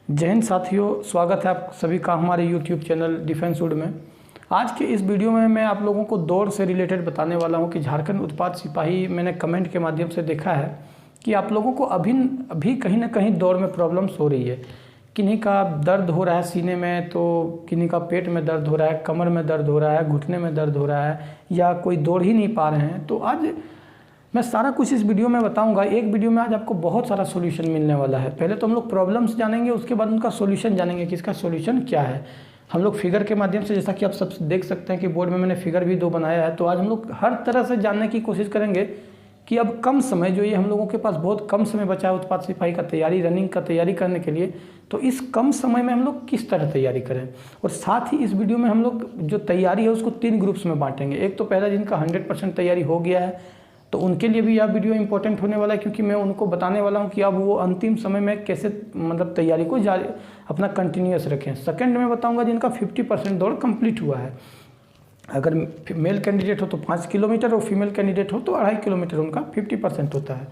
जय हिंद साथियों, स्वागत है आप सभी का हमारे YouTube चैनल डिफेंस वुड में। आज के इस वीडियो में मैं आप लोगों को दौड़ से रिलेटेड बताने वाला हूं कि झारखंड उत्पाद सिपाही मैंने कमेंट के माध्यम से देखा है कि आप लोगों को अभी कहीं ना कहीं दौड़ में प्रॉब्लम्स हो रही है। किन्हीं का दर्द हो रहा है सीने में, तो किन्हीं का पेट में दर्द हो रहा है, कमर में दर्द हो रहा है, घुटने में दर्द हो रहा है, या कोई दौड़ ही नहीं पा रहे हैं। तो आज मैं सारा कुछ इस वीडियो में बताऊंगा। एक वीडियो में आज आपको बहुत सारा सॉल्यूशन मिलने वाला है। पहले तो हम लोग प्रॉब्लम्स जानेंगे, उसके बाद उनका सॉल्यूशन जानेंगे कि इसका सॉल्यूशन क्या है। हम लोग फिगर के माध्यम से, जैसा कि आप सब देख सकते हैं कि बोर्ड में मैंने फिगर भी 2 बनाया है। तो आज हम लोग हर तरह से जानने की कोशिश करेंगे कि अब कम समय, जो ये हम लोगों के पास बहुत कम समय बचा है उत्पाद सिपाही का तैयारी, रनिंग का तैयारी करने के लिए, तो इस कम समय में हम लोग किस तरह तैयारी करें। और साथ ही इस वीडियो में हम लोग जो तैयारी है उसको 3 ग्रुप्स में बांटेंगे। एक तो पहला जिनका 100% तैयारी हो गया है, तो उनके लिए भी यह वीडियो इंपॉर्टेंट होने वाला है, क्योंकि मैं उनको बताने वाला हूं कि अब वो अंतिम समय में कैसे तैयारी को जारी अपना कंटिन्यूअस रखें। सेकंड में बताऊंगा जिनका 50% दौड़ कंप्लीट हुआ है। अगर मेल कैंडिडेट हो तो 5 किलोमीटर और फीमेल कैंडिडेट हो तो 2.5 किलोमीटर उनका 50% होता है।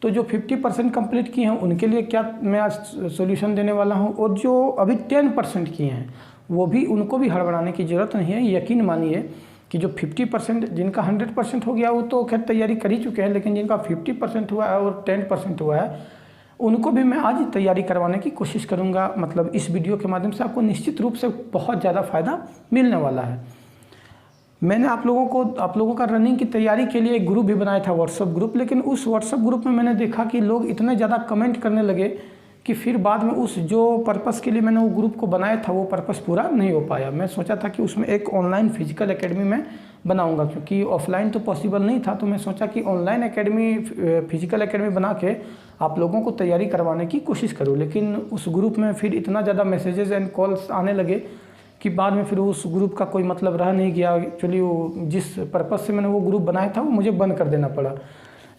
तो जो 50% कंप्लीट किए हैं उनके लिए क्या मैं आज सोल्यूशन देने वाला हूँ। और जो अभी 10% किए हैं वो भी, उनको भी हड़बड़ाने की ज़रूरत नहीं है। यकीन मानिए कि जो 50%, जिनका 100% हो गया वो तो खैर तैयारी कर ही चुके हैं, लेकिन जिनका 50% हुआ है और 10% हुआ है उनको भी मैं आज तैयारी करवाने की कोशिश करूंगा। मतलब इस वीडियो के माध्यम से आपको निश्चित रूप से बहुत ज़्यादा फायदा मिलने वाला है। मैंने आप लोगों का रनिंग की तैयारी के लिए एक ग्रुप भी बनाया था, व्हाट्सअप ग्रुप। लेकिन उस व्हाट्सअप ग्रुप में मैंने देखा कि लोग इतने ज़्यादा कमेंट करने लगे कि फिर बाद में उस जो पर्पस के लिए मैंने वो ग्रुप को बनाया था वो पर्पस पूरा नहीं हो पाया। मैं सोचा था कि उसमें एक ऑनलाइन फिजिकल एकेडमी में बनाऊंगा, क्योंकि ऑफलाइन तो पॉसिबल नहीं था। तो मैं सोचा कि ऑनलाइन एकेडमी, फिजिकल एकेडमी बना के आप लोगों को तैयारी करवाने की कोशिश करूँ। लेकिन उस ग्रुप में फिर इतना ज़्यादा मैसेजेस एंड कॉल्स आने लगे कि बाद में फिर उस ग्रुप का कोई मतलब रह नहीं गया। एक्चुअली वो जिस पर्पस से मैंने वो ग्रुप बनाया था वो मुझे बंद कर देना पड़ा।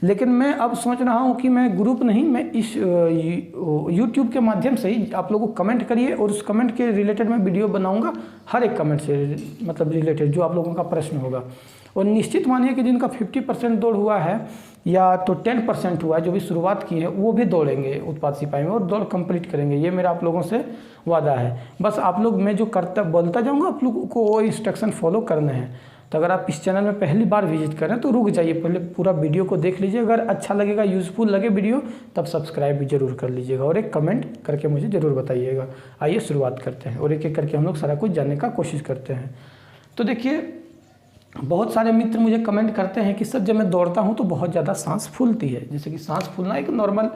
लेकिन मैं अब सोच रहा हूँ कि मैं ग्रुप नहीं, मैं इस YouTube के माध्यम से ही आप लोगों को कमेंट करिए और उस कमेंट के रिलेटेड मैं वीडियो बनाऊंगा। हर एक कमेंट से रिलेटेड जो आप लोगों का प्रश्न होगा। और निश्चित मानिए कि जिनका 50% दौड़ हुआ है या तो 10% हुआ है, जो भी शुरुआत की है, वो भी दौड़ेंगे उत्पाद सिपाही में और दौड़ कंप्लीट करेंगे। ये मेरा आप लोगों से वादा है। बस आप लोग, मैं जो बोलता जाऊँगा आप लोगों को वो इंस्ट्रक्शन फॉलो करने हैं। तो अगर आप इस चैनल में पहली बार विजिट करें तो रुक जाइए, पहले पूरा वीडियो को देख लीजिए। अगर अच्छा लगेगा, यूज़फुल लगे वीडियो, तब सब्सक्राइब भी जरूर कर लीजिएगा और एक कमेंट करके मुझे ज़रूर बताइएगा। आइए शुरुआत करते हैं और एक एक करके हम लोग सारा कुछ जानने का कोशिश करते हैं। तो देखिए, बहुत सारे मित्र मुझे कमेंट करते हैं कि सर जब मैं दौड़ता हूँ तो बहुत ज़्यादा सांस फूलती है। जैसे कि सांस फूलना एक नॉर्मल,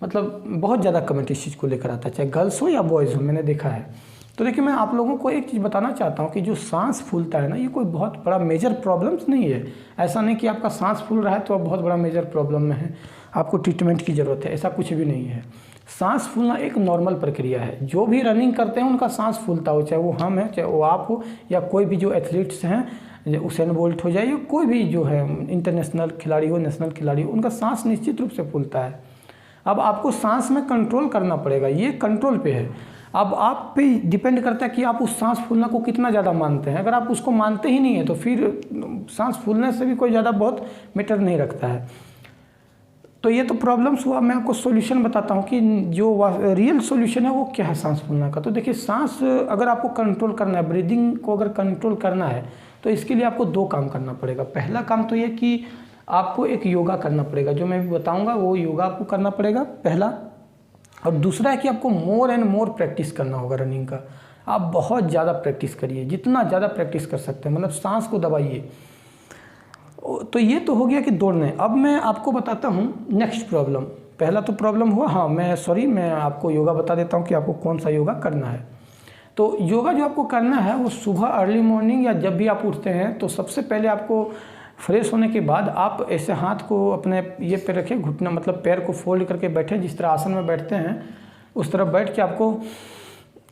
बहुत ज़्यादा कमेंट इस चीज़ को लेकर आता है, चाहे गर्ल्स हो या बॉयज़ हो, मैंने देखा है। तो देखिए, मैं आप लोगों को एक चीज़ बताना चाहता हूँ कि जो सांस फूलता है ना, ये कोई बहुत बड़ा मेजर प्रॉब्लम्स नहीं है। ऐसा नहीं कि आपका सांस फूल रहा है तो आप बहुत बड़ा मेजर प्रॉब्लम में है, आपको ट्रीटमेंट की ज़रूरत है, ऐसा कुछ भी नहीं है। सांस फूलना एक नॉर्मल प्रक्रिया है। जो भी रनिंग करते हैं उनका सांस फूलता हो, चाहे वो हम हैं, चाहे वो आप हो, या कोई भी जो एथलीट्स हैं, उसेन बोल्ट हो जाए, या कोई भी जो है इंटरनेशनल खिलाड़ी हो, नेशनल खिलाड़ी हो, उनका सांस निश्चित रूप से फूलता है। अब आपको सांस में कंट्रोल करना पड़ेगा, ये कंट्रोल पे है। अब आप पे डिपेंड करता है कि आप उस सांस फूलना को कितना ज़्यादा मानते हैं। अगर आप उसको मानते ही नहीं है तो फिर सांस फूलने से भी कोई ज़्यादा बहुत मैटर नहीं रखता है। तो ये तो प्रॉब्लम्स हुआ। मैं आपको सॉल्यूशन बताता हूँ कि जो रियल सॉल्यूशन है वो क्या है सांस फूलना का। तो देखिए, सांस अगर आपको कंट्रोल करना है, ब्रीदिंग को अगर कंट्रोल करना है, तो इसके लिए आपको 2 काम करना पड़ेगा। पहला काम तो ये कि आपको एक योगा करना पड़ेगा, जो मैं भी बताऊँगा वो योगा आपको करना पड़ेगा पहला। और दूसरा है कि आपको मोर एंड मोर प्रैक्टिस करना होगा रनिंग का। आप बहुत ज़्यादा प्रैक्टिस करिए, जितना ज़्यादा प्रैक्टिस कर सकते हैं, सांस को दबाइए। तो ये तो हो गया कि दौड़ने। अब मैं आपको बताता हूँ नेक्स्ट प्रॉब्लम। पहला तो प्रॉब्लम हुआ, हाँ मैं आपको योगा बता देता हूँ कि आपको कौन सा योगा करना है। तो योगा जो आपको करना है वो सुबह अर्ली मॉर्निंग या जब भी आप उठते हैं, तो सबसे पहले आपको फ्रेश होने के बाद आप ऐसे हाथ को अपने ये पे रखें, घुटना पैर को फोल्ड करके बैठे, जिस तरह आसन में बैठते हैं उस तरह बैठ के आपको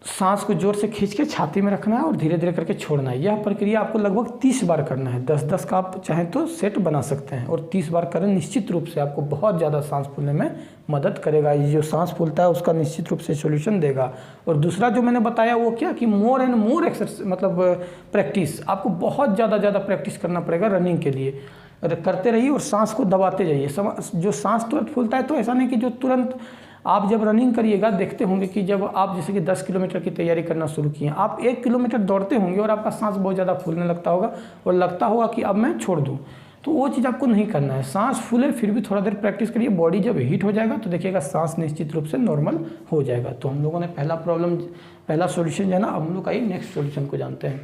सांस को जोर से खींच के छाती में रखना है और धीरे धीरे करके छोड़ना है। यह प्रक्रिया आपको लगभग 30 बार करना है। 10-10 का आप चाहें तो सेट बना सकते हैं और 30 बार करें। निश्चित रूप से आपको बहुत ज़्यादा सांस फूलने में मदद करेगा। ये जो सांस फूलता है उसका निश्चित रूप से सॉल्यूशन देगा। और दूसरा जो मैंने बताया वो क्या कि more and more exercise, practice. आपको बहुत ज़्यादा प्रैक्टिस करना पड़ेगा रनिंग के लिए। करते रहिए और सांस को दबाते जाइए। जो सांस तुरंत फूलता है तो ऐसा नहीं कि जो तुरंत आप जब रनिंग करिएगा देखते होंगे कि जब आप जैसे कि 10 किलोमीटर की तैयारी करना शुरू किए, आप 1 किलोमीटर दौड़ते होंगे और आपका सांस बहुत ज़्यादा फूलने लगता होगा और लगता होगा कि अब मैं छोड़ दूँ। तो वो चीज़ आपको नहीं करना है। सांस फूले फिर भी थोड़ा देर प्रैक्टिस करिए, बॉडी जब हीट हो जाएगा तो देखिएगा सांस निश्चित रूप से नॉर्मल हो जाएगा। तो हम लोगों ने पहला सॉल्यूशन जाना, अब हम लोग आइए नेक्स्ट सॉल्यूशन को जानते हैं।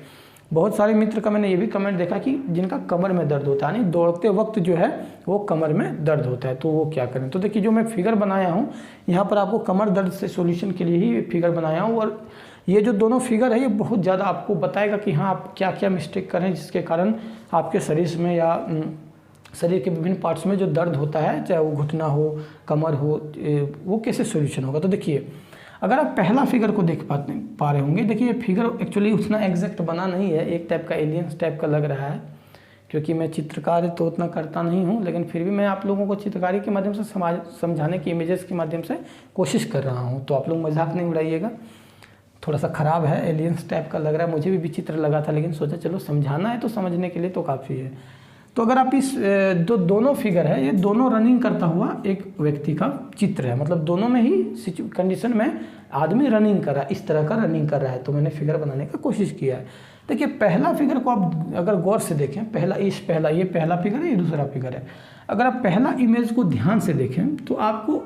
बहुत सारे मित्र का मैंने ये भी कमेंट देखा कि जिनका कमर में दर्द होता है, यानी दौड़ते वक्त जो है वो कमर में दर्द होता है, तो वो क्या करें। तो देखिए जो मैं फिगर बनाया हूँ यहाँ पर आपको कमर दर्द से सॉल्यूशन के लिए ही फिगर बनाया हूँ, और ये जो दोनों फिगर है ये बहुत ज़्यादा आपको बताएगा कि हाँ आप क्या क्या मिस्टेक करें जिसके कारण आपके शरीर में या शरीर के विभिन्न पार्ट्स में जो दर्द होता है, चाहे वो घुटना हो, कमर हो, वो कैसे सॉल्यूशन होगा। तो देखिए अगर आप पहला फिगर को देख पा रहे होंगे, देखिए ये फिगर एक्चुअली उतना एग्जैक्ट बना नहीं है, एक टाइप का एलियंस टाइप का लग रहा है, क्योंकि मैं चित्रकारी तो उतना करता नहीं हूँ, लेकिन फिर भी मैं आप लोगों को चित्रकारी के माध्यम से समझाने की इमेजेस के माध्यम से कोशिश कर रहा हूँ। तो आप लोग मजाक नहीं उड़ाइएगा, थोड़ा सा ख़राब है, एलियंस टाइप का लग रहा है, मुझे भी विचित्र लगा था, लेकिन सोचा चलो समझाना है तो समझने के लिए तो काफ़ी है। तो अगर आप इस जो दोनों फिगर है, ये दोनों रनिंग करता हुआ एक व्यक्ति का चित्र है, मतलब दोनों में ही कंडीशन में आदमी रनिंग कर रहा है, इस तरह का रनिंग कर रहा है। तो मैंने फिगर बनाने का कोशिश किया है। देखिए पहला फिगर को आप अगर गौर से देखें, ये पहला फिगर है, ये दूसरा फिगर है। अगर आप पहला इमेज को ध्यान से देखें तो आपको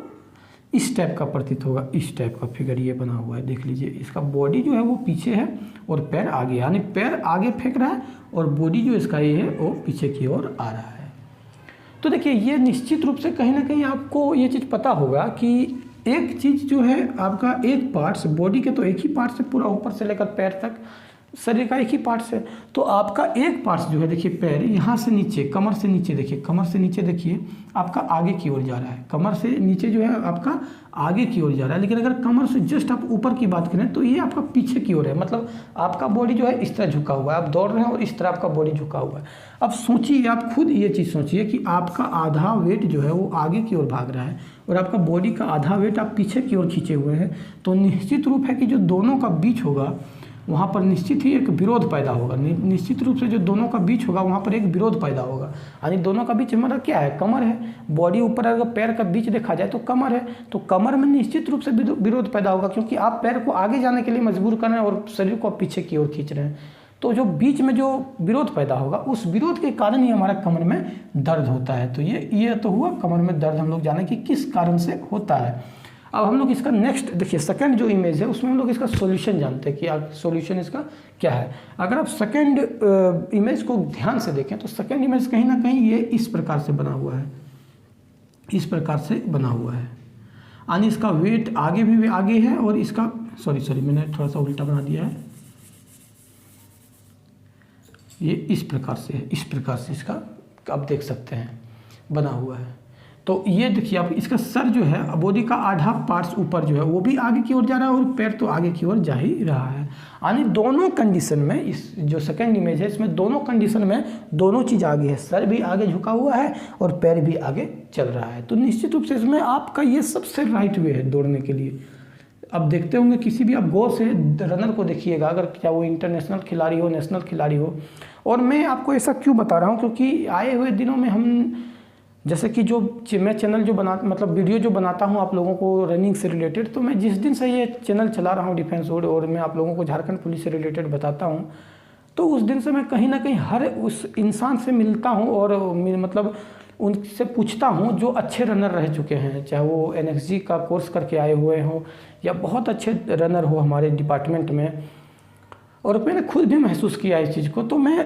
इस टाइप का प्रतीत होगा, इस टाइप का फिगर ये बना हुआ है। देख लीजिए इसका बॉडी जो है वो पीछे है और पैर आगे, यानी पैर आगे फेंक रहा है और बॉडी जो इसका ये है वो पीछे की ओर आ रहा है। तो देखिए ये निश्चित रूप से कहीं ना कहीं आपको ये चीज़ पता होगा कि एक चीज़ जो है आपका एक पार्ट्स, बॉडी के तो एक ही पार्ट से पूरा ऊपर से लेकर पैर तक शरीर का एक ही पार्ट से, तो आपका एक पार्ट्स जो है देखिए पैर यहाँ से नीचे, कमर से नीचे देखिए, कमर से नीचे देखिए आपका आगे की ओर जा रहा है, कमर से नीचे जो है आपका आगे की ओर जा रहा है। लेकिन अगर कमर से जस्ट आप ऊपर की बात करें तो ये आपका पीछे की ओर है, मतलब आपका बॉडी जो है इस तरह झुका हुआ है, आप दौड़ रहे हैं और इस तरह आपका बॉडी झुका हुआ है। अब सोचिए, आप खुद ये चीज़ सोचिए कि आपका आधा वेट जो है वो आगे की ओर भाग रहा है और आपका बॉडी का आधा वेट आप पीछे की ओर खींचे हुए हैं, तो निश्चित रूप है कि जो दोनों का बीच होगा वहाँ पर निश्चित ही एक विरोध पैदा होगा। निश्चित रूप से जो दोनों का बीच होगा वहाँ पर एक विरोध पैदा होगा, यानी दोनों का बीच मतलब क्या है, कमर है, बॉडी ऊपर अगर पैर का बीच देखा जाए तो कमर है, तो कमर में निश्चित रूप से विरोध पैदा होगा, क्योंकि आप पैर को आगे जाने के लिए मजबूर कर रहे हैं और शरीर को आप पीछे की ओर खींच रहे हैं। तो जो बीच में जो विरोध पैदा होगा उस विरोध के कारण ही हमारा कमर में दर्द होता है। तो ये तो हुआ कमर में दर्द, हम लोग जाने कि किस कारण से होता है। अब हम लोग इसका नेक्स्ट देखिए, सेकंड जो इमेज है उसमें हम लोग इसका सॉल्यूशन जानते हैं कि सॉल्यूशन इसका क्या है। अगर आप सेकंड इमेज को ध्यान से देखें तो सेकंड इमेज कहीं ना कहीं ये इस प्रकार से बना हुआ है, इस प्रकार से बना हुआ है, यानी इसका वेट आगे भी आगे है और इसका सॉरी मैंने थोड़ा सा उल्टा बना दिया है, ये इस प्रकार से है, इस प्रकार से इसका आप देख सकते हैं बना हुआ है। तो ये देखिए आप, इसका सर जो है बॉडी का आधा पार्ट्स ऊपर जो है वो भी आगे की ओर जा रहा है और पैर तो आगे की ओर जा ही रहा है, यानी दोनों कंडीशन में, इस जो सेकंड इमेज है इसमें दोनों कंडीशन में दोनों चीज़ आगे है, सर भी आगे झुका हुआ है और पैर भी आगे चल रहा है। तो निश्चित रूप से इसमें आपका ये सबसे राइट वे है दौड़ने के लिए। अब देखते होंगे किसी भी आप गौर से रनर को देखिएगा, अगर क्या वो इंटरनेशनल खिलाड़ी हो, नेशनल खिलाड़ी हो। और मैं आपको ऐसा क्यों बता रहा हूँ, क्योंकि आए हुए दिनों में हम जैसे कि जो मैं चैनल जो मतलब वीडियो जो बनाता हूँ आप लोगों को रनिंग से रिलेटेड, तो मैं जिस दिन से ये चैनल चला रहा हूँ डिफेंस वुड, और मैं आप लोगों को झारखंड पुलिस से रिलेटेड बताता हूँ, तो उस दिन से मैं कहीं ना कहीं हर उस इंसान से मिलता हूँ और मतलब उनसे पूछता हूँ जो अच्छे रनर रह चुके हैं, चाहे वो NXG का कोर्स करके आए हुए हों या बहुत अच्छे रनर हो हमारे डिपार्टमेंट में। और मैंने खुद भी महसूस किया इस चीज़ को, तो मैं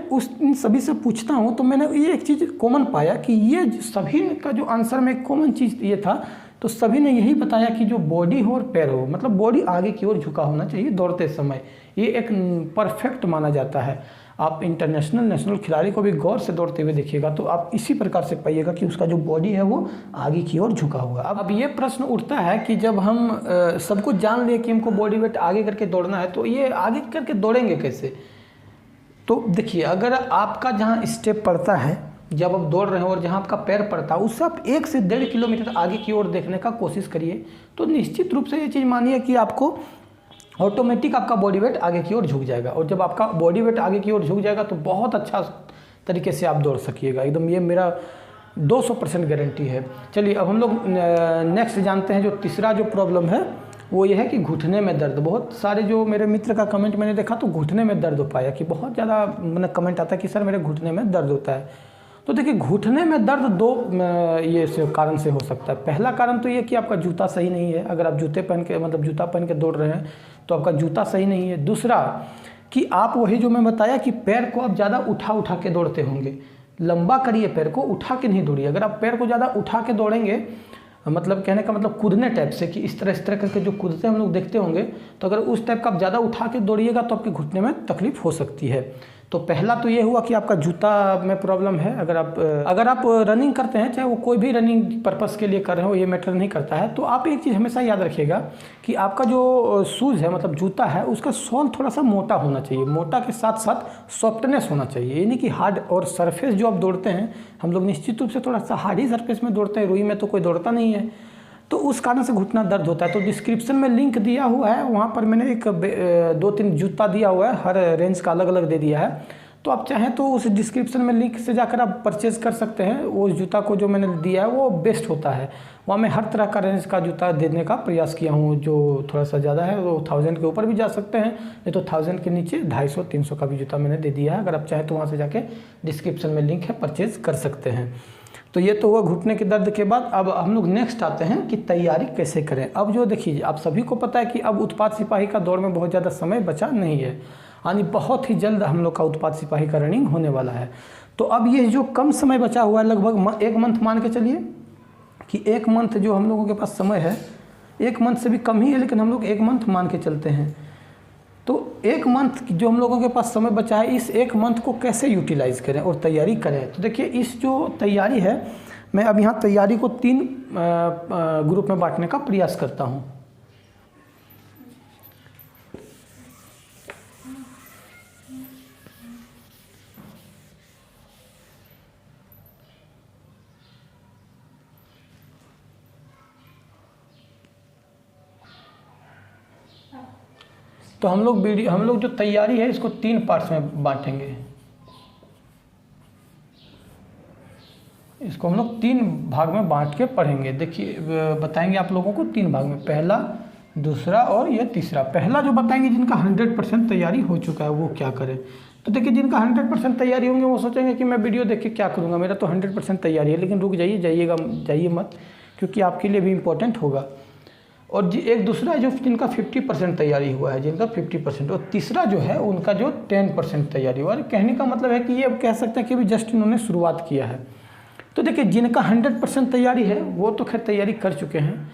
इन सभी से पूछता हूँ, तो मैंने ये एक चीज़ कॉमन पाया कि ये सभी का जो आंसर में एक कॉमन चीज़ ये था, तो सभी ने यही बताया कि जो बॉडी हो और पैर हो, मतलब बॉडी आगे की ओर झुका होना चाहिए दौड़ते समय, ये एक परफेक्ट माना जाता है। आप इंटरनेशनल नेशनल खिलाड़ी को भी गौर से दौड़ते हुए देखिएगा तो आप इसी प्रकार से पाइएगा कि उसका जो बॉडी है वो आगे की ओर झुका हुआ। अब ये प्रश्न उठता है कि जब हम सब कुछ जान लिए कि हमको बॉडी वेट आगे करके दौड़ना है, तो ये आगे करके दौड़ेंगे कैसे। तो देखिए, अगर आपका जहाँ स्टेप पड़ता है जब आप दौड़ रहे हो और जहाँ आपका पैर पड़ता है उससे आप 1 से 1.5 किलोमीटर आगे की ओर देखने का कोशिश करिए, तो निश्चित रूप से ये चीज़ मानिए कि आपको ऑटोमेटिक आपका बॉडी वेट आगे की ओर झुक जाएगा। और जब आपका बॉडी वेट आगे की ओर झुक जाएगा तो बहुत अच्छा तरीके से आप दौड़ सकिएगा एकदम। ये मेरा 200% गारंटी है। चलिए अब हम लोग नेक्स्ट जानते हैं। जो तीसरा जो प्रॉब्लम है वो ये है कि घुटने में दर्द। बहुत सारे जो मेरे मित्र का कमेंट मैंने देखा तो घुटने में दर्द हो पाया कि बहुत ज़्यादा मतलब कमेंट आता है कि सर मेरे घुटने में दर्द होता है। तो देखिए घुटने में दर्द दो ये कारण से हो सकता है। पहला कारण तो ये कि आपका जूता सही नहीं है। अगर आप जूते पहन के मतलब जूता पहन के दौड़ रहे हैं तो आपका जूता सही नहीं है। दूसरा कि आप वही जो मैं बताया कि पैर को आप ज़्यादा उठा के दौड़ते होंगे। लंबा करिए पैर को, उठा के नहीं दौड़िए। अगर आप पैर को ज़्यादा उठा के दौड़ेंगे मतलब कहने का मतलब कूदने टाइप से कि इस तरह करके जो कूदते हम लोग देखते होंगे, तो अगर उस टाइप का आप ज़्यादा उठा के दौड़िएगा तो आपके घुटने में तकलीफ हो सकती है। तो पहला तो ये हुआ कि आपका जूता में प्रॉब्लम है। अगर आप रनिंग करते हैं, चाहे वो कोई भी रनिंग पर्पस के लिए कर रहे हो, ये मैटर नहीं करता है। तो आप एक चीज़ हमेशा याद रखिएगा कि आपका जो शूज़ है मतलब जूता है उसका सोल थोड़ा सा मोटा होना चाहिए। मोटा के साथ साथ सॉफ्टनेस होना चाहिए, यानी कि हार्ड। और सरफेस जो आप दौड़ते हैं, हम लोग निश्चित रूप से थोड़ा सा हार्ड ही सरफेस में दौड़ते हैं, रुई में तो कोई दौड़ता नहीं है। तो उस कारण से घुटना दर्द होता है। तो डिस्क्रिप्शन में लिंक दिया हुआ है, वहाँ पर मैंने एक 2-3 जूता दिया हुआ है, हर रेंज का अलग अलग दे दिया है। तो आप चाहें तो उस डिस्क्रिप्शन में लिंक से जाकर आप परचेज़ कर सकते हैं। वो जूता को जो मैंने दिया है वो बेस्ट होता है। वहाँ मैं हर तरह का रेंज का जूता देने का प्रयास किया हूँ। जो थोड़ा सा ज़्यादा है वो 1000 के ऊपर भी जा सकते हैं, नहीं तो 1000 के नीचे 250-300 का भी जूता मैंने दे दिया है। अगर आप चाहें तो वहाँ से जाके डिस्क्रिप्शन में लिंक है, परचेज़ कर सकते हैं। तो ये तो हुआ घुटने के दर्द के बाद। अब हम लोग नेक्स्ट आते हैं कि तैयारी कैसे करें। अब जो देखिए आप सभी को पता है कि अब उत्पाद सिपाही का दौर में बहुत ज़्यादा समय बचा नहीं है, यानी बहुत ही जल्द हम लोग का उत्पाद सिपाही का रनिंग होने वाला है। तो अब ये जो कम समय बचा हुआ है, लगभग 1 मंथ मान के चलिए कि 1 मंथ जो हम लोगों के पास समय है, 1 मंथ से भी कम ही है, लेकिन हम लोग 1 मंथ मान के चलते हैं। तो 1 मंथ जो हम लोगों के पास समय बचा है, इस 1 मंथ को कैसे यूटिलाइज़ करें और तैयारी करें। तो देखिए इस जो तैयारी है, मैं अब यहाँ तैयारी को 3 ग्रुप में बांटने का प्रयास करता हूँ। तो हम लोग जो तैयारी है इसको 3 पार्ट्स में बांटेंगे। इसको हम लोग 3 भाग में बांट के पढ़ेंगे। देखिए बताएंगे आप लोगों को 3 भाग में, पहला, दूसरा और यह तीसरा। पहला जो बताएंगे जिनका 100% तैयारी हो चुका है वो क्या करें। तो देखिए जिनका 100% तैयारी होंगे वो सोचेंगे कि मैं वीडियो देख के क्या करूँगा, मेरा तो 100% तैयारी है। लेकिन रुक जाइए मत, क्योंकि आपके लिए भी इम्पोर्टेंट होगा। और एक दूसरा है जो जिनका 50% तैयारी हुआ है, जिनका 50%। और तीसरा जो है उनका जो 10% तैयारी हुआ है। कहने का मतलब है कि ये अब कह सकते हैं कि अभी जस्ट इन्होंने शुरुआत किया है। तो देखिए जिनका 100% तैयारी है वो तो खैर तैयारी कर चुके हैं,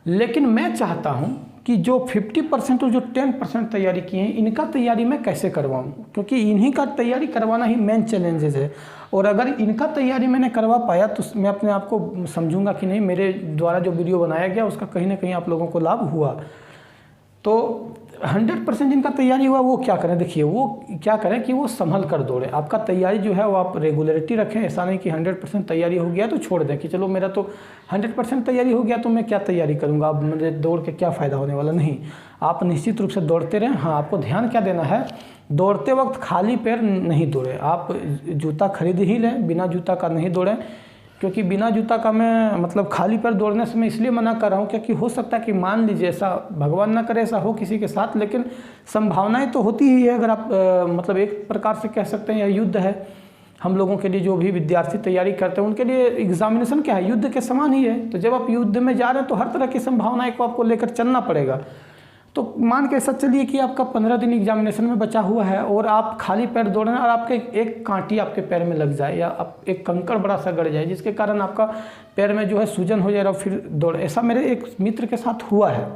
लेकिन मैं चाहता हूं कि जो 50% और जो 10% तैयारी किए हैं इनका तैयारी मैं कैसे करवाऊं, क्योंकि इन्हीं का तैयारी करवाना ही मेन चैलेंजेस है। और अगर इनका तैयारी मैंने करवा पाया तो मैं अपने आप को समझूंगा कि नहीं, मेरे द्वारा जो वीडियो बनाया गया उसका कहीं ना कहीं आप लोगों को लाभ हुआ। तो 100% जिनका तैयारी हुआ वो क्या करें। देखिए वो क्या करें कि वो संभल कर दौड़े। आपका तैयारी जो है वो आप रेगुलरिटी रखें। ऐसा नहीं कि 100% तैयारी हो गया तो छोड़ दें कि चलो मेरा तो 100% तैयारी हो गया तो मैं क्या तैयारी करूँगा, अब मुझे दौड़ के क्या फ़ायदा होने वाला। नहीं, आप निश्चित रूप से दौड़ते रहें। हाँ, आपको ध्यान क्या देना है, दौड़ते वक्त खाली पैर नहीं दौड़े। आप जूता खरीद ही लें, बिना जूता का नहीं दौड़ें। क्योंकि बिना जूता का मैं मतलब खाली पैर दौड़ने से मैं इसलिए मना कर रहा हूँ क्योंकि हो सकता है कि मान लीजिए ऐसा, भगवान ना करे ऐसा हो किसी के साथ, लेकिन संभावनाएं तो होती ही है। अगर आप मतलब एक प्रकार से कह सकते हैं यह युद्ध है हम लोगों के लिए। जो भी विद्यार्थी तैयारी करते हैं उनके लिए एग्जामिनेशन क्या है, युद्ध के समान ही है। तो जब आप युद्ध में जा रहे हैं तो हर तरह की संभावनाएं को आपको लेकर चलना पड़ेगा। तो मान के ऐसा चलिए कि आपका 15 दिन एग्जामिनेशन में बचा हुआ है और आप खाली पैर दौड़ रहे हैं और आपके एक कांटी आपके पैर में लग जाए या एक कंकड़ बड़ा सा गड़ जाए, जिसके कारण आपका पैर में जो है सूजन हो जाए और फिर दौड़। ऐसा मेरे एक मित्र के साथ हुआ है,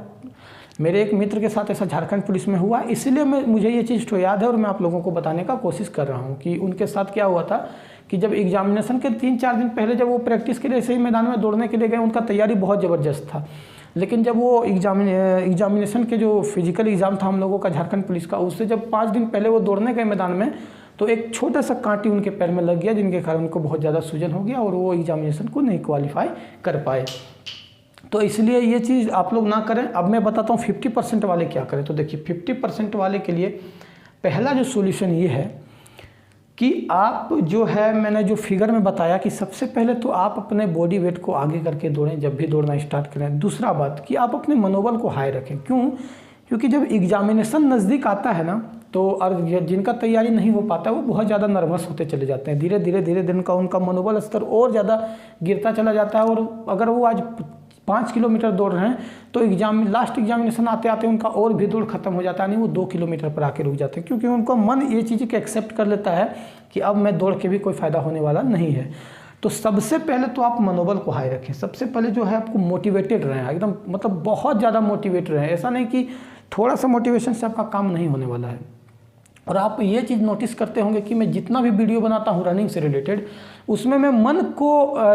मेरे एक मित्र के साथ ऐसा झारखंड पुलिस में हुआ। इसलिए मुझे ये चीज़ तो याद है और मैं आप लोगों को बताने का कोशिश कर रहा हूँ कि उनके साथ क्या हुआ था कि जब एग्जामिनेशन के 3-4 दिन पहले जब वो प्रैक्टिस के लिए सही मैदान में दौड़ने के लिए गए, उनका तैयारी बहुत ज़बरदस्त था। लेकिन जब वो एग्जामिनेशन के जो फिजिकल एग्ज़ाम था हम लोगों का झारखंड पुलिस का, उससे जब 5 दिन पहले वो दौड़ने गए मैदान में तो एक छोटा सा कांटी उनके पैर में लग गया, जिनके कारण उनको बहुत ज़्यादा सूजन हो गया और वो एग्जामिनेशन को नहीं क्वालिफाई कर पाए। तो इसलिए ये चीज़ आप लोग ना करें। अब मैं बताता हूँ 50% वाले क्या करें। तो देखिए 50% वाले के लिए पहला जो सोल्यूशन ये है कि आप जो है, मैंने जो फिगर में बताया कि सबसे पहले तो आप अपने बॉडी वेट को आगे करके दौड़ें जब भी दौड़ना स्टार्ट करें। दूसरा बात कि आप अपने मनोबल को हाई रखें। क्यों? क्योंकि जब एग्जामिनेशन नज़दीक आता है ना, तो और जिनका तैयारी नहीं हो पाता वो बहुत ज़्यादा नर्वस होते चले जाते हैं। धीरे धीरे दिन का उनका मनोबल स्तर और ज़्यादा गिरता चला जाता है। और अगर वो आज 5 किलोमीटर दौड़ रहे हैं तो लास्ट एग्जामिनेशन आते आते उनका और भी दौड़ खत्म हो जाता है, नहीं वो 2 किलोमीटर पर आके रुक जाते हैं। क्योंकि उनका मन ये चीज़ को एक्सेप्ट कर लेता है कि अब मैं दौड़ के भी कोई फ़ायदा होने वाला नहीं है। तो सबसे पहले तो आप मनोबल को हाई रखें। सबसे पहले जो है आपको मोटिवेटेड रहें, एकदम मतलब बहुत ज़्यादा मोटिवेटेड रहें। ऐसा नहीं कि थोड़ा सा मोटिवेशन से आपका काम नहीं होने वाला है। और आप ये चीज़ नोटिस करते होंगे कि मैं जितना भी वीडियो बनाता हूँ रनिंग से रिलेटेड, उसमें मैं मन को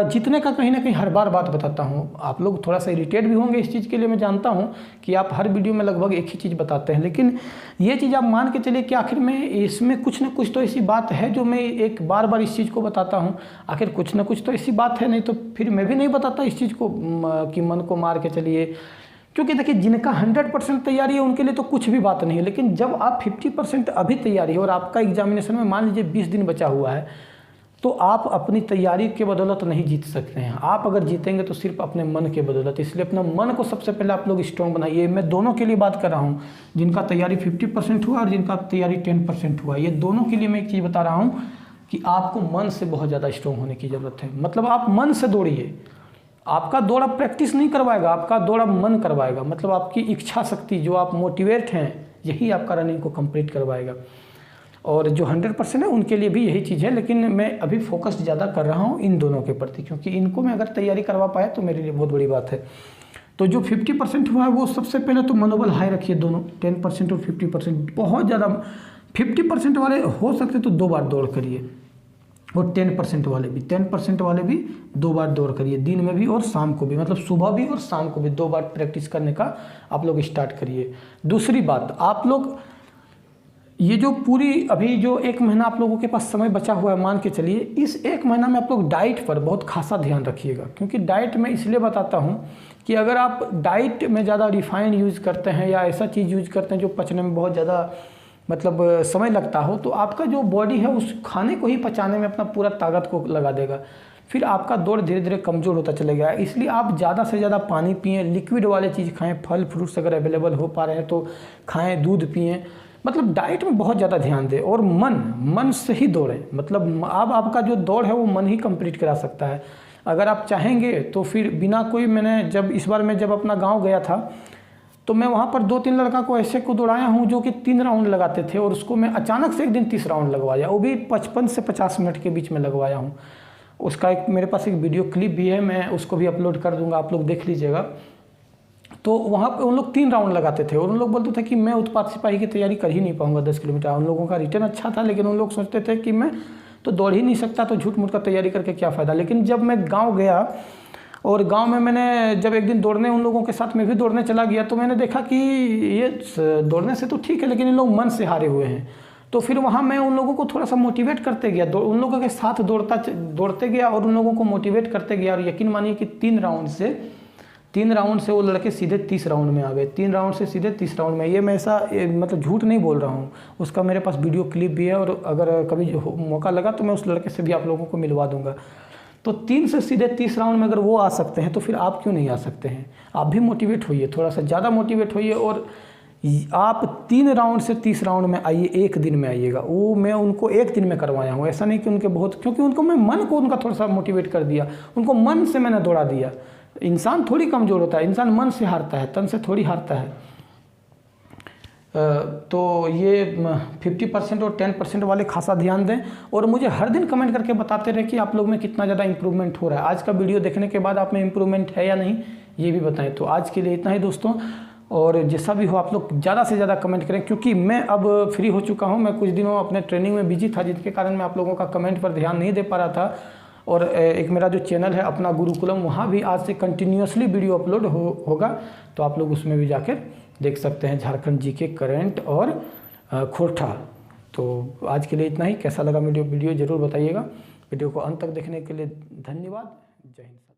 जीतने का कहीं ना कहीं हर बार बात बताता हूँ। आप लोग थोड़ा सा इरिटेट भी होंगे इस चीज़ के लिए, मैं जानता हूँ कि आप हर वीडियो में लगभग एक ही चीज़ बताते हैं, लेकिन ये चीज़ आप मान के चलिए कि आखिर में इसमें कुछ ना कुछ तो ऐसी बात है जो मैं एक बार इस चीज़ को बताता हूँ। आखिर कुछ ना कुछ तो ऐसी बात है, नहीं तो फिर मैं भी नहीं बताता इस चीज़ को कि मन को मार के चलिए। क्योंकि देखिए, जिनका 100% तैयारी है उनके लिए तो कुछ भी बात नहीं है, लेकिन जब आप 50% अभी तैयारी है और आपका एग्जामिनेशन में मान लीजिए 20 दिन बचा हुआ है, तो आप अपनी तैयारी के बदौलत नहीं जीत सकते हैं। आप अगर जीतेंगे तो सिर्फ अपने मन के बदौलत। इसलिए अपना मन को सबसे पहले आप लोग स्ट्रॉन्ग बनाइए। मैं दोनों के लिए बात कर रहा हूँ, जिनका तैयारी 50% हुआ और जिनका तैयारी 10% हुआ, ये दोनों के लिए मैं एक चीज़ बता रहा हूँ कि आपको मन से बहुत ज़्यादा स्ट्रॉन्ग होने की ज़रूरत है। मतलब आप मन से दौड़िए। आपका दौड़ अब प्रैक्टिस नहीं करवाएगा, आपका दौड़ अब मन करवाएगा। मतलब आपकी इच्छा शक्ति, जो आप मोटिवेट हैं, यही आपका रनिंग को कंप्लीट करवाएगा। और जो 100% है उनके लिए भी यही चीज़ है, लेकिन मैं अभी फोकस ज़्यादा कर रहा हूँ इन दोनों के प्रति, क्योंकि इनको मैं अगर तैयारी करवा पाया तो मेरे लिए बहुत बड़ी बात है। तो जो 50% हुआ है वो सबसे पहले तो मनोबल हाई रखिए दोनों, 10% और 50%। बहुत ज़्यादा 50% वाले हो सकते तो 2 बार दौड़ करिए, और 10% वाले भी 2 बार दौड़ करिए, दिन में भी और शाम को भी। मतलब सुबह भी और शाम को भी 2 बार प्रैक्टिस करने का आप लोग स्टार्ट करिए। दूसरी बात, आप लोग ये जो पूरी अभी जो 1 महीना आप लोगों के पास समय बचा हुआ है, मान के चलिए इस 1 महीना में आप लोग डाइट पर बहुत खासा ध्यान रखिएगा। क्योंकि डाइट में इसलिए बताता हूँ कि अगर आप डाइट में ज़्यादा रिफाइंड यूज़ करते हैं या ऐसा चीज़ यूज़ करते हैं जो पचने में बहुत ज़्यादा मतलब समय लगता हो, तो आपका जो बॉडी है उस खाने को ही पचाने में अपना पूरा ताकत को लगा देगा। फिर आपका दौड़ धीरे धीरे कमज़ोर होता चलेगा। इसलिए आप ज़्यादा से ज़्यादा पानी पिएं, लिक्विड वाले चीज़ खाएं, फल फ्रूट्स अगर अवेलेबल हो पा रहे हैं तो खाएं, दूध पिएं। मतलब डाइट में बहुत ज़्यादा ध्यान दें। और मन से ही दौड़ें। मतलब अब आपका जो दौड़ है वो मन ही कंप्लीट करा सकता है। अगर आप चाहेंगे तो फिर बिना कोई, मैंने जब इस बार मैं जब अपना गाँव गया था तो मैं वहाँ पर 2-3 लड़का को ऐसे को दौड़ाया हूँ जो कि 3 राउंड लगाते थे, और उसको मैं अचानक से एक दिन 30 राउंड लगवाया, वो भी 55 से 50 मिनट के बीच में लगवाया हूँ। उसका एक मेरे पास एक वीडियो क्लिप भी है, मैं उसको भी अपलोड कर दूंगा, आप लोग देख लीजिएगा। तो वहाँ पे उन लोग 3 राउंड लगाते थे और उन लोग बोलते थे कि मैं उत्पात सिपाही की तैयारी कर ही नहीं पाऊँगा 10 किलोमीटर। उन लोगों का रिटर्न अच्छा था, लेकिन उन लोग सोचते थे कि मैं तो दौड़ ही नहीं सकता, तो झूठ मूठ का तैयारी करके क्या फ़ायदा। लेकिन जब मैं गाँव गया और गांव में मैंने जब एक दिन दौड़ने उन लोगों के साथ मैं भी दौड़ने चला गया, तो मैंने देखा कि ये दौड़ने से तो ठीक है, लेकिन इन लोग मन से हारे हुए हैं। तो फिर वहाँ मैं उन लोगों को थोड़ा सा मोटिवेट करते गया, उन लोगों के साथ दौड़ते गया और उन लोगों को मोटिवेट करते गया। और यकीन मानिए कि 3 राउंड से वो लड़के सीधे 30 राउंड में आ गए। 3 राउंड से सीधे 30 राउंड में। ये मैं ऐसा मतलब झूठ नहीं बोल रहा हूँ, उसका मेरे पास वीडियो क्लिप भी है, और अगर कभी मौका लगा तो मैं उस लड़के से भी आप लोगों को मिलवा दूंगा। तो 3 से सीधे 30 राउंड में अगर वो आ सकते हैं तो फिर आप क्यों नहीं आ सकते हैं। आप भी मोटिवेट होइए, थोड़ा सा ज़्यादा मोटिवेट होइए, और आप 3 राउंड से 30 राउंड में आइए, एक दिन में आइएगा। वो मैं उनको एक दिन में करवाया हूँ, ऐसा नहीं कि उनके बहुत, क्योंकि उनको मैं मन को उनका थोड़ा सा मोटिवेट कर दिया, उनको मन से मैंने दौड़ा दिया। इंसान थोड़ी कमज़ोर होता है, इंसान मन से हारता है, तन से थोड़ी हारता है। तो ये 50% और 10% वाले खासा ध्यान दें, और मुझे हर दिन कमेंट करके बताते रहे कि आप लोग में कितना ज़्यादा इंप्रूवमेंट हो रहा है। आज का वीडियो देखने के बाद आप में इंप्रूवमेंट है या नहीं, ये भी बताएं। तो आज के लिए इतना ही दोस्तों, और जैसा भी हो आप लोग ज़्यादा से ज़्यादा कमेंट करें, क्योंकि मैं अब फ्री हो चुका हूँ। मैं कुछ दिनों अपने ट्रेनिंग में बिजी था, जिसके कारण मैं आप लोगों का कमेंट पर ध्यान नहीं दे पा रहा था। और एक मेरा जो चैनल है अपना गुरुकुलम, वहाँ भी आज से कंटिन्यूसली वीडियो अपलोड होगा, तो आप लोग उसमें भी जाकर देख सकते हैं झारखंड जीके, करंट और खोरठा। तो आज के लिए इतना ही। कैसा लगा वीडियो ज़रूर बताइएगा। वीडियो को अंत तक देखने के लिए धन्यवाद। जय हिंद।